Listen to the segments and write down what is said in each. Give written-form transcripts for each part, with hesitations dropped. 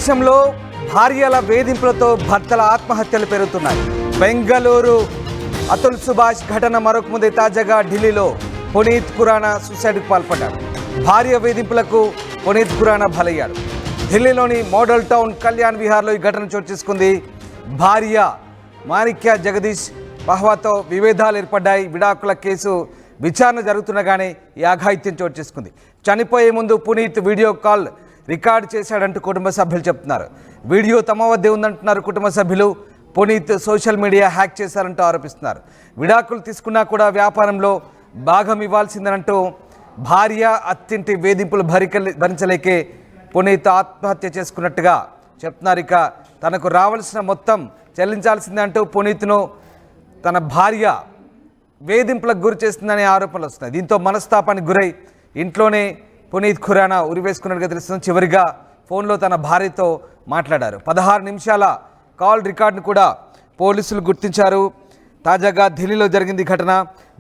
దేశంలో భార్యల వేధింపులతో భర్తల ఆత్మహత్యలు పెరుగుతున్నాయి. బెంగళూరు అతుల్ సుభాష్ ఘటన మరొక ముందే తాజాగా ఢిల్లీలో పునీత్ ఖురానా సూసైడ్కు పాల్పడ్డాడు. భార్య వేధింపులకు పునీత్ ఖురానా బలయ్యాడు. ఢిల్లీలోని మోడల్ టౌన్ కళ్యాణ్ విహార్లో ఈ ఘటన చోటు చేసుకుంది. భార్య మాణిక్య జగదీష్ పహ్వాతో విభేదాలు ఏర్పడ్డాయి. విడాకుల కేసు విచారణ జరుగుతుండగానే ఈ అఘాయిత్యం చోటు చేసుకుంది. చనిపోయే ముందు పునీత్ వీడియో కాల్ రికార్డు చేశాడంటూ కుటుంబ సభ్యులు చెప్తున్నారు. వీడియో తమ వద్దే ఉందంటున్నారు కుటుంబ సభ్యులు. పునీత్ సోషల్ మీడియా హ్యాక్ చేశారంటూ ఆరోపిస్తున్నారు. విడాకులు తీసుకున్నా కూడా వ్యాపారంలో భాగం ఇవ్వాల్సిందనంటూ భార్య అత్తింటి వేధింపులు భరించలేకే పునీత్ ఆత్మహత్య చేసుకున్నట్టుగా చెప్తున్నారు. ఇక తనకు రావాల్సిన మొత్తం చెల్లించాల్సిందంటూ పునీత్ను తన భార్య వేధింపులకు గురి చేస్తుందనే ఆరోపణలు వస్తున్నాయి. దీంతో మనస్తాపానికి గురై ఇంట్లోనే పునీత్ ఖురానా ఉరివేసుకున్నట్టుగా తెలుస్తుంది. చివరిగా ఫోన్లో తన భార్యతో మాట్లాడారు. 16 నిమిషాల కాల్ రికార్డును కూడా పోలీసులు గుర్తించారు. తాజాగా ఢిల్లీలో జరిగింది ఘటన.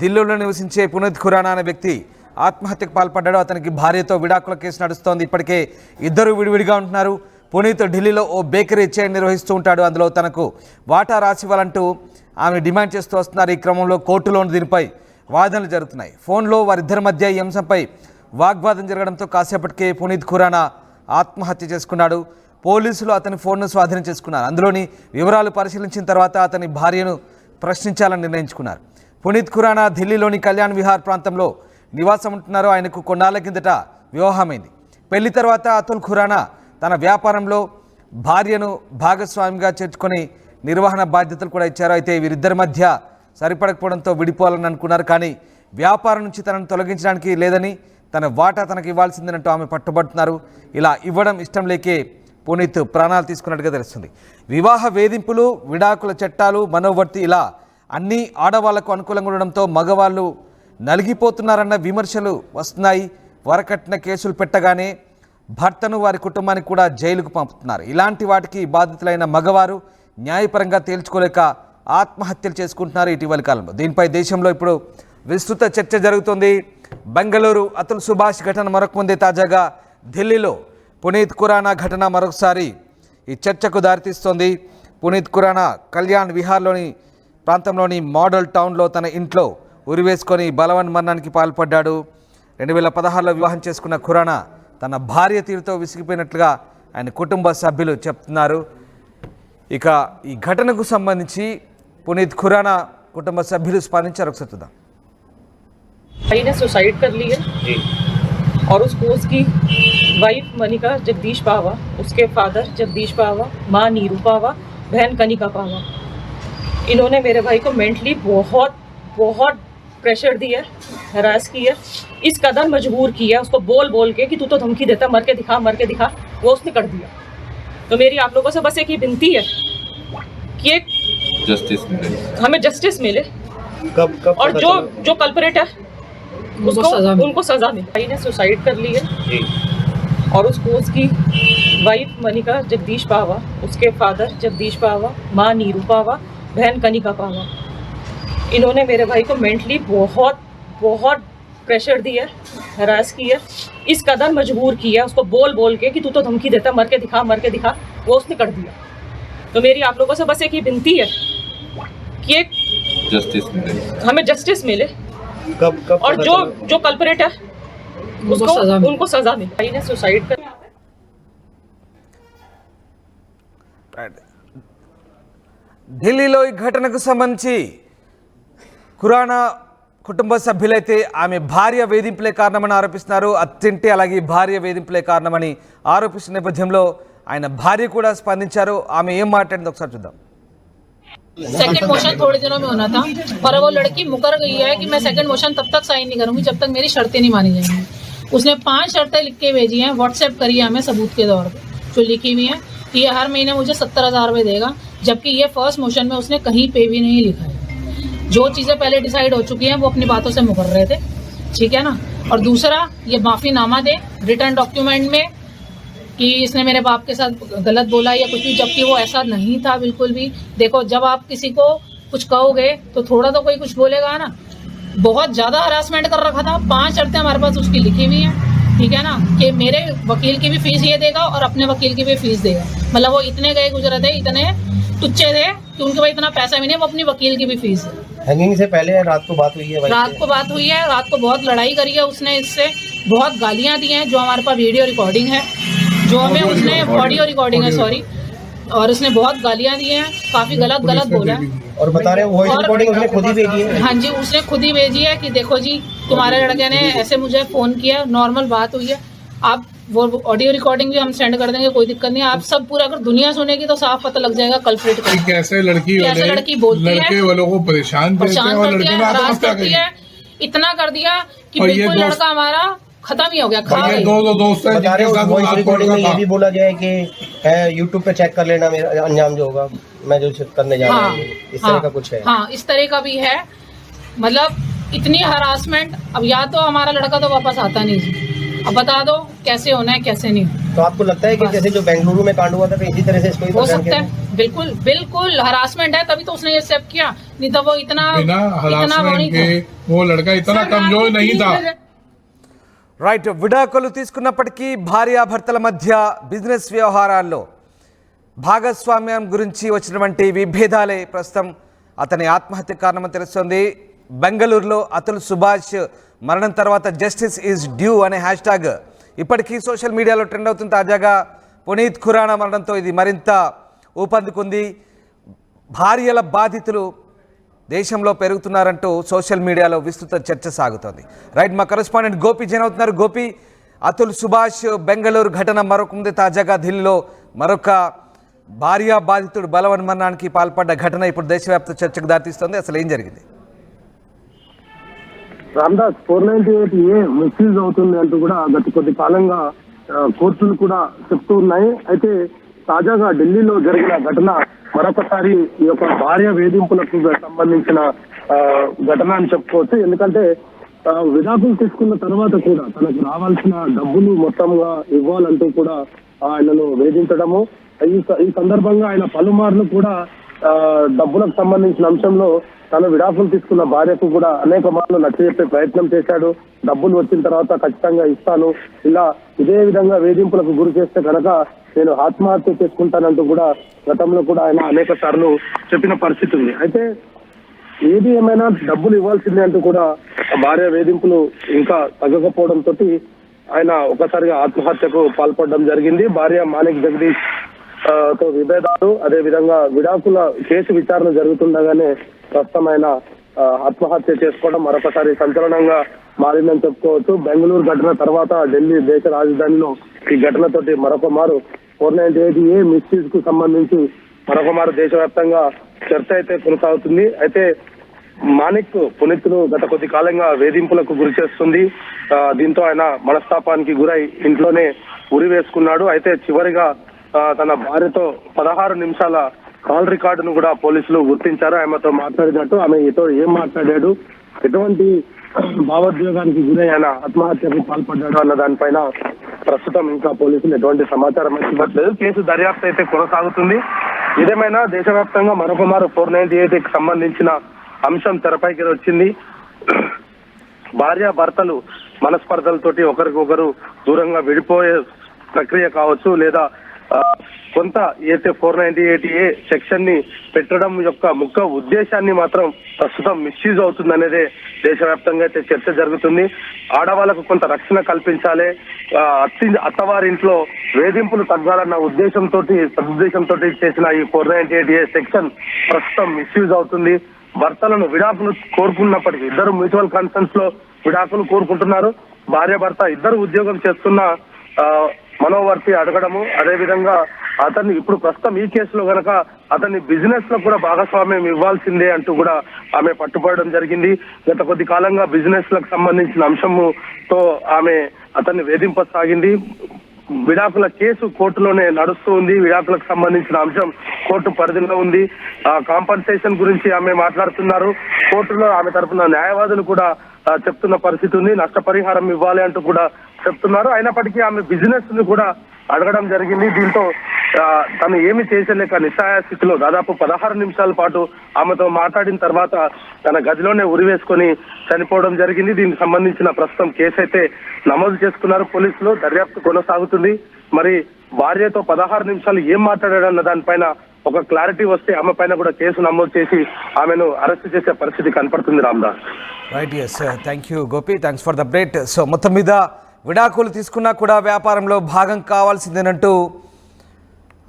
ఢిల్లీలో నివసించే పునీత్ ఖురానా అనే వ్యక్తి ఆత్మహత్యకు పాల్పడ్డాడు. అతనికి భార్యతో విడాకుల కేసు నడుస్తోంది. ఇప్పటికే ఇద్దరు విడివిడిగా ఉంటున్నారు. పునీత్ ఢిల్లీలో ఓ బేకరీ చైన్ నిర్వహిస్తూ ఉంటాడు. అందులో తనకు వాటా రాసివ్వాలంటూ ఆమె డిమాండ్ చేస్తూ వస్తున్నారు. ఈ క్రమంలో కోర్టులోని దీనిపై వాదనలు జరుగుతున్నాయి. ఫోన్లో వారిద్దరి మధ్య ఈ అంశంపై వాగ్వాదం జరగడంతో కాసేపటికే పునీత్ ఖురానా ఆత్మహత్య చేసుకున్నాడు. పోలీసులు అతని ఫోన్ను స్వాధీనం చేసుకున్నారు. అందులోని వివరాలు పరిశీలించిన తర్వాత అతని భార్యను ప్రశ్నించాలని నిర్ణయించుకున్నారు. పునీత్ ఖురానా ఢిల్లీలోని కళ్యాణ్ విహార్ ప్రాంతంలో నివాసం ఉంటున్నారు. ఆయనకు కొన్నాళ్ల కిందట వివాహమైంది. పెళ్లి తర్వాత అతుల్ ఖురానా తన వ్యాపారంలో భార్యను భాగస్వామిగా చేర్చుకొని నిర్వహణ బాధ్యతలు కూడా ఇచ్చారు. అయితే వీరిద్దరి మధ్య సరిపడకపోవడంతో విడిపోవాలని అనుకున్నారు. కానీ వ్యాపారం నుంచి తనను తొలగించడానికి లేదని, తన వాటా తనకు ఇవ్వాల్సిందేనంటూ ఆమె పట్టుబడుతున్నారు. ఇలా ఇవ్వడం ఇష్టం లేకే పునీత్ ప్రాణాలు తీసుకున్నట్టుగా తెలుస్తుంది. వివాహ వేధింపులు, విడాకుల చట్టాలు, మనోవర్తి ఇలా అన్నీ ఆడవాళ్లకు అనుకూలంగా ఉండడంతో మగవాళ్ళు నలిగిపోతున్నారన్న విమర్శలు వస్తున్నాయి. వరకట్న కేసులు పెట్టగానే భర్తను వారి కుటుంబానికి కూడా జైలుకు పంపుతున్నారు. ఇలాంటి వాటికి బాధితులైన మగవారు న్యాయపరంగా తేల్చుకోలేక ఆత్మహత్యలు చేసుకుంటున్నారు ఇటీవలి కాలంలో. దీనిపై దేశంలో ఇప్పుడు విస్తృత చర్చ జరుగుతుంది. బెంగళూరు అతుల్ సుభాష్ ఘటన మరొక ముందే తాజాగా ఢిల్లీలో పునీత్ ఖురానా ఘటన మరొకసారి ఈ చర్చకు దారితీస్తోంది. పునీత్ ఖురానా కళ్యాణ్ విహార్లోని ప్రాంతంలోని మోడల్ టౌన్లో తన ఇంట్లో ఉరివేసుకొని బలవన్మరణానికి పాల్పడ్డాడు. 2016లో వివాహం చేసుకున్న ఖురానా తన భార్య తీరుతో విసిగిపోయినట్లుగా ఆయన కుటుంబ సభ్యులు చెప్తున్నారు. ఇక ఈ ఘటనకు సంబంధించి పునీత్ ఖురానా కుటుంబ సభ్యులు స్పందించారు. ఒకసారి చూద్దాం. भाई ने सुसाइड कर ली है और उसको उसकी वाइफ मनिका जगदीश पावा, उसके फादर जगदीश पावा, माँ नीरू पावा, बहन कनिका पावा, इन्होंने मेरे भाई को मेंटली बहुत बहुत प्रेशर दिया, हरास किया, इस कदर मजबूर किया उसको बोल बोल के कि तू तो धमकी देता, मर के दिखा, वो उसने कर दिया. तो मेरी आप लोगों से बस एक ही विनती है कि एक हमें जस्टिस मिले कब और जो कल्परेट है उनको सजा मिले. भाई ने सुसाइड कर ली है और उसको उसकी वाइफ मनिका जगदीश पावा, उसके फादर जगदीश पावा, माँ नीरू पावा, बहन कनिका पावा, इन्होंने मेरे भाई को मेंटली बहुत बहुत प्रेशर दिया, हरास किया, इस कदर मजबूर किया उसको बोल बोल के कि तू तो धमकी देता, मर के दिखा, वो उसने कर दिया. तो मेरी आप लोगों से बस एक ही विनती है कि एक हमें जस्टिस मिले कब और जो कल्परेट है उनको सजा मिले. भाई ने सुसाइड कर ఢిల్లీలో ఈ ఘటనకు సంబంధించి ఖురానా కుటుంబ సభ్యులైతే ఆమె భార్య వేధింపులే కారణమని ఆరోపిస్తున్నారు. అత్తింటి అలాగే భార్య వేధింపులే కారణమని ఆరోపిస్తున్న నేపథ్యంలో ఆయన భార్య కూడా స్పందించారు. ఆమె ఏం మాట్లాడిందో ఒకసారి చూద్దాం. सेकंड मोशन थोड़े दिनों में होना था पर वो लड़की मुकर गई है कि मैं सेकंड मोशन तब तक साइन नहीं करूंगी जब तक मेरी शर्तें नहीं मानी जाएंगी. उसने 5 शर्तें लिख के भेजी हैं, व्हाट्सएप करी है हमें सबूत के तौर पे, जो लिखी हुई है कि ये हर महीने मुझे 70,000 रुपये देगा, जबकि ये फर्स्ट मोशन में उसने कहीं पे भी नहीं लिखा है. जो चीज़ें पहले डिसाइड हो चुकी हैं वो अपनी बातों से मुकर रहे थे, ठीक है ना. और दूसरा ये माफ़ीनामा दे रिटर्न डॉक्यूमेंट में कि इसने मेरे बाप के साथ गलत बोला या कुछ भी, जबकि वो ऐसा नहीं था बिल्कुल भी. देखो जब आप किसी को कुछ कहोगे तो थोड़ा तो कोई कुछ बोलेगा ना. बहुत ज़्यादा हरासमेंट कर रखा था. 5 शर्तें हमारे पास उसकी लिखी हुई हैं. ठीक है ना, कि मेरे वकील की भी फीस ये देगा और अपने वकील की भी फीस देगा। मतलब वो इतने गए गुजरे थे, इतने तुच्छे थे कि उनके पास इतना पैसा भी नहीं, वो अपनी वकील की भी फीस है। हैंगिंग से पहले रात को बात हुई है? रात को बात हुई है, रात को बहुत लड़ाई करी है उसने, इससे बहुत गालियां दी हैं, जो हमारे पास वीडियो रिकॉर्डिंग है, जो हमें उसने ऑडियो रिकॉर्डिंग है सॉरी, और उसने बहुत गालियां दी हैं, काफी गलत बोला है। और बता रहे हैं वॉइस रिकॉर्डिंग उसने खुद ही भेजी है? हाँ जी, उसने खुद ही भेजी है कि देखो जी तुम्हारे लड़के ने ऐसे मुझे फोन किया, नॉर्मल बात हुई है, आप वो ऑडियो रिकॉर्डिंग भी हम सेंड कर देंगे, कोई दिक्कत नहीं है। आप सब पूरा अगर दुनिया सुनेगी तो साफ पता लग जाएगा कल्प्रिट का। कैसे लड़की बोलती है, लड़के वालों को परेशान करती है और लड़के में हरास करती है, इतना कर दिया कि बिल्कुल लड़का हमारा खत्म ही हो गया, खा गई। दो दोस्त हैं बता रहे हैं वॉइस रिकॉर्डिंग में ये भी बोला गया है कि यूट्यूब पे चेक कर लेना मेरा अंजाम जो होगा, मैं जो करने जा रहा हूँ, इस तरह का कुछ है। हाँ, इस तरह का भी है। मतलब इतनी हरासमेंट, अब या तो हमारा लड़का तो वापस आता नहीं जी, अब बता दो कैसे होना है कैसे नहीं। तो आपको लगता है कि जैसे जो बेंगलुरु में कांड हुआ था इसी तरह से इसको हो सकता है? बिल्कुल बिल्कुल हरासमेंट है, तभी तो उसने ये एक्सेप्ट किया, नहीं तो वो इतना हरासमेंट के वो लड़का इतना कमजोर नहीं था। రైట్, విడాకులు తీసుకున్నప్పటికీ భార్యాభర్తల మధ్య బిజినెస్ వ్యవహారాల్లో భాగస్వామ్యం గురించి వచ్చినటువంటి విభేదాలే ప్రస్తుతం అతని ఆత్మహత్య కారణమని తెలుస్తోంది. బెంగళూరులో అతుల్ సుభాష్ మరణం తర్వాత జస్టిస్ ఈజ్ డ్యూ అనే హ్యాష్ ట్యాగ్ ఇప్పటికీ సోషల్ మీడియాలో ట్రెండ్ అవుతుంది. తాజాగా పునీత్ ఖురానా మరణంతో ఇది మరింత ఊపందుకుంది. భార్యల బాధితులు దేశంలో పెరుగుతున్నారంటూ సోషల్ మీడియాలో విస్తృత చర్చ సాగుతోంది. రైట్, మా కరెస్పాండెంట్ గోపి జైన్ అవుతున్నారు. గోపి, అతుల్ సుభాష్ బెంగళూరు ఘటన మరొక ముందే తాజాగా ఢిల్లీలో మరొక భార్యా బాధితుడు బలవన్మరణానికి పాల్పడ్డ ఘటన ఇప్పుడు దేశవ్యాప్త చర్చకు దారితీస్తోంది. అసలు ఏం జరిగింది? రామ్దాస్ 498A మిస్యూజ్ అవుతుంది అంటూ కూడా గత కొద్ది కాలంగా కోర్టులు కూడా చెప్తూ ఉన్నాయి. అయితే తాజాగా ఢిల్లీలో జరిగిన ఘటన మరొకసారి ఈ యొక్క భార్య వేధింపులకు సంబంధించిన ఘటన అని చెప్పుకోవచ్చు. ఎందుకంటే విడాకులు తీసుకున్న తర్వాత కూడా తనకు రావాల్సిన డబ్బులు మొత్తంగా ఇవ్వాలంటూ కూడా ఆయనను వేధించడము, ఈ సందర్భంగా ఆయన పలుమార్లు కూడా డబ్బులకు సంబంధించిన అంశంలో తను విడాకులు తీసుకున్న భార్యకు కూడా అనేక మార్లు నచ్చజెప్పే ప్రయత్నం చేశాడు. డబ్బులు వచ్చిన తర్వాత ఖచ్చితంగా ఇస్తాను, ఇలా ఇదే విధంగా వేధింపులకు గురి చేస్తే కనుక నేను ఆత్మహత్య చేసుకుంటానంటూ కూడా గతంలో కూడా ఆయన అనేక సార్లు చెప్పిన పరిస్థితి ఉంది. అయితే ఏది ఏమైనా డబ్బులు ఇవ్వాల్సిందే అంటూ కూడా భార్య వేధింపులు ఇంకా తగ్గకపోవడంతో ఆయన ఒకసారిగా ఆత్మహత్యకు పాల్పడడం జరిగింది. భార్య మాణిక్ జగదీష్ తో విభేదాలు, అదే విధంగా విడాకుల కేసు విచారణ జరుగుతుండగానే ప్రస్తుతం ఆయన ఆత్మహత్య చేసుకోవడం మరొకసారి సంచలనంగా మారిందని చెప్పుకోవచ్చు. బెంగళూరు ఘటన తర్వాత ఢిల్లీ దేశ రాజధానిలో ఈ ఘటనతోటి మరొక మారు 498A మిస్యూజ్ కు సంబంధించి మరొక మారు దేశవ్యాప్తంగా చర్చ అయితే కొనసాగుతుంది. అయితే మాణిక్ పునీత్ను గత కొద్ది కాలంగా వేధింపులకు గురి చేస్తుంది. దీంతో ఆయన మనస్తాపానికి గురై ఇంట్లోనే ఉరి వేసుకున్నాడు. అయితే చివరిగా తన భార్యతో 16 నిమిషాల కాల్ రికార్డును కూడా పోలీసులు గుర్తించారు. ఆమెతో మాట్లాడినట్టు, ఆమె ఏతో ఏం మాట్లాడాడు, ఎటువంటి భావోద్వేగానికి గురై ఆయన ఆత్మహత్యకు పాల్పడ్డాడు అన్న దానిపైన ప్రస్తుతం ఇంకా పోలీసులు ఎటువంటి సమాచారం ఇవ్వట్లేదు. కేసు దర్యాప్తు అయితే కొనసాగుతుంది. ఇదేమైనా దేశవ్యాప్తంగా మరొక మారు 498కి సంబంధించిన అంశం తెరపైకి వచ్చింది. భార్య భర్తలు మనస్పర్ధలతోటి ఒకరికొకరు దూరంగా విడిపోయే ప్రక్రియ కావచ్చు, లేదా కొంత ఏదైతే 498A సెక్షన్ ని పెట్టడం యొక్క ముఖ్య ఉద్దేశాన్ని మాత్రం ప్రస్తుతం మిస్యూజ్ అవుతుందనేదే దేశవ్యాప్తంగా అయితే చర్చ జరుగుతుంది. ఆడవాళ్లకు కొంత రక్షణ కల్పించాలి, అత్తవారింట్లో వేధింపులు తగ్గాలన్న సదుద్దేశంతో చేసిన ఈ 498A సెక్షన్ ప్రస్తుతం మిస్యూజ్ అవుతుంది. భర్తలను విడాకులు కోరుకున్నప్పటికీ ఇద్దరు మ్యూచువల్ కన్సర్న్స్ లో విడాకులు కోరుకుంటున్నారు. భార్య భర్త ఇద్దరు ఉద్యోగం చేస్తున్న మనోవర్తి అడగడము, అదే విధంగా అతన్ని ఇప్పుడు ప్రస్తుతం ఈ కేసులో గనక అతన్ని బిజినెస్ లో కూడా భాగస్వామ్యం ఇవ్వాల్సిందే అంటూ కూడా ఆమె పట్టుబడడం జరిగింది. గత కొద్ది కాలంగా బిజినెస్ లకు సంబంధించిన అంశంతో ఆమె అతన్ని వేధింపసాగింది. విడాకుల కేసు కోర్టులోనే నడుస్తూ ఉంది. విడాకులకు సంబంధించిన అంశం కోర్టు పరిధిలో ఉంది. కాంపన్సేషన్ గురించి ఆమె మాట్లాడుతున్నారు. కోర్టులో ఆమె తరఫున న్యాయవాదులు కూడా చెప్తున్న పరిస్థితి ఉంది. నష్టపరిహారం ఇవ్వాలి అంటూ కూడా చెప్తున్నారు. అయినప్పటికీ ఆమె బిజినెస్ ని కూడా అడగడం జరిగింది. దీంతో తను ఏమి చేసలేక నిస్సహాయ స్థితిలో దాదాపు 16 నిమిషాల పాటు ఆమెతో మాట్లాడిన తర్వాత తన గదిలోనే ఉరివేసుకొని చనిపోవడం జరిగింది. దీనికి సంబంధించిన ప్రస్తుతం కేసు అయితే నమోదు చేసుకున్నారు పోలీసులు. దర్యాప్తు కొనసాగుతుంది. మరి భార్యతో 16 నిమిషాలు ఏం మాట్లాడాడన్న దానిపైన ఒక క్లారిటీ వస్తే ఆమె పైన కూడా కేసు నమోదు చేసి ఆమెను అరెస్ట్ చేసే పరిస్థితి కనపడుతుంది. Ramdas. Right, yes, thank you Gopi, thanks for the update. So మొత్తం మీద విడాకులు తీసుకున్నా కూడా వ్యాపారంలో భాగం కావాల్సిందేనంటూ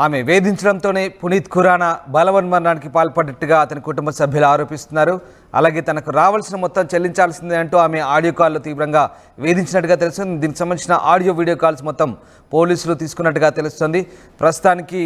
ఆమె వేధించడంతోనే పునీత్ ఖురానా బలవన్మరణానికి పాల్పడ్డట్టుగా అతని కుటుంబ సభ్యులు ఆరోపిస్తున్నారు. అలాగే తనకు రావాల్సిన మొత్తం చెల్లించాల్సిందే అంటూ ఆమె ఆడియో కాల్లో తీవ్రంగా వేధించినట్టుగా తెలుస్తుంది. దీనికి సంబంధించిన ఆడియో వీడియో కాల్స్ మొత్తం పోలీసులు తీసుకున్నట్టుగా తెలుస్తుంది. ప్రస్తుతానికి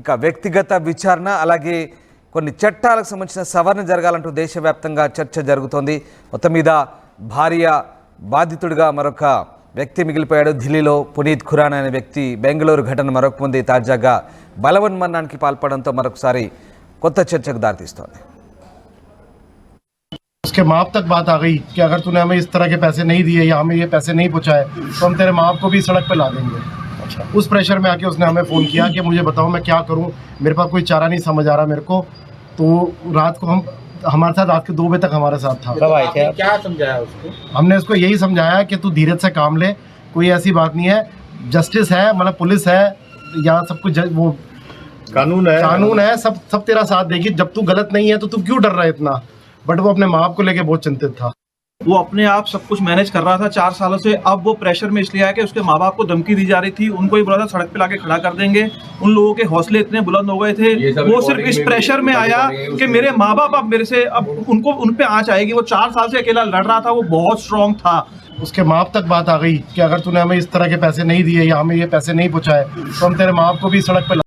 ఇక వ్యక్తిగత విచారణ అలాగే కొన్ని చట్టాలకు సంబంధించిన సవరణ జరగాలంటూ దేశవ్యాప్తంగా చర్చ జరుగుతోంది. మొత్తం మీద భార్య బాధితుడిగా మరొక వ్యక్తి మిగిలిపోయాడు. ఢిల్లీలో పునీత్ ఖురానా అనే వ్యక్తి బెంగళూరు ఘటన మరొక ముందే తాజాగా బలవన్మరణానికి పాల్పడడంతో మరొకసారి కొత్త చర్చకు దారితీస్తోంది. उसके माँ बाप तक बात आ गई कि अगर तूने हमें इस तरह के पैसे नहीं दिए या हमें ये पैसे नहीं पहुँचाए तो हम तेरे माँ बाप को भी सड़क पे ला देंगे। उस प्रेशर में आके उसने हमें फ़ोन किया कि मुझे बताओ मैं क्या करूँ, मेरे पास कोई चारा नहीं समझ आ रहा मेरे को। तो रात को हमारे साथ रात के 2 बजे तक हमारे साथ था। कब आए थे आप? क्या समझाया उसको? हमने उसको यही समझाया कि तू धीरज से काम ले, कोई ऐसी बात नहीं है, जस्टिस है, मतलब पुलिस है, यहाँ सब कुछ वो कानून है, सब तेरा साथ देगी। जब तू गलत नहीं है तो तू क्यों डर रहा है इतना? बट वो अपने माँ बाप को लेके बहुत चिंतित था। वो अपने आप सब कुछ मैनेज कर रहा था 4 सालों से। अब वो प्रेशर में इसलिए आया कि उसके माँ बाप को धमकी दी जा रही थी, उनको ही बोला था सड़क पे लाके खड़ा कर देंगे। उन लोगों के हौसले इतने बुलंद हो गए थे, वो सिर्फ इस प्रेशर में आया कि मेरे माँ बाप अब मेरे से अब उनको उन पे आँच आएगी। वो 4 साल से अकेला लड़ रहा था, वो बहुत स्ट्रांग था। उसके माँ बाप तक बात आ गई कि अगर तूने हमें इस तरह के पैसे नहीं दिए या हमें ये पैसे नहीं पहुँचाए तो हम तेरे माँ बाप को भी सड़क पे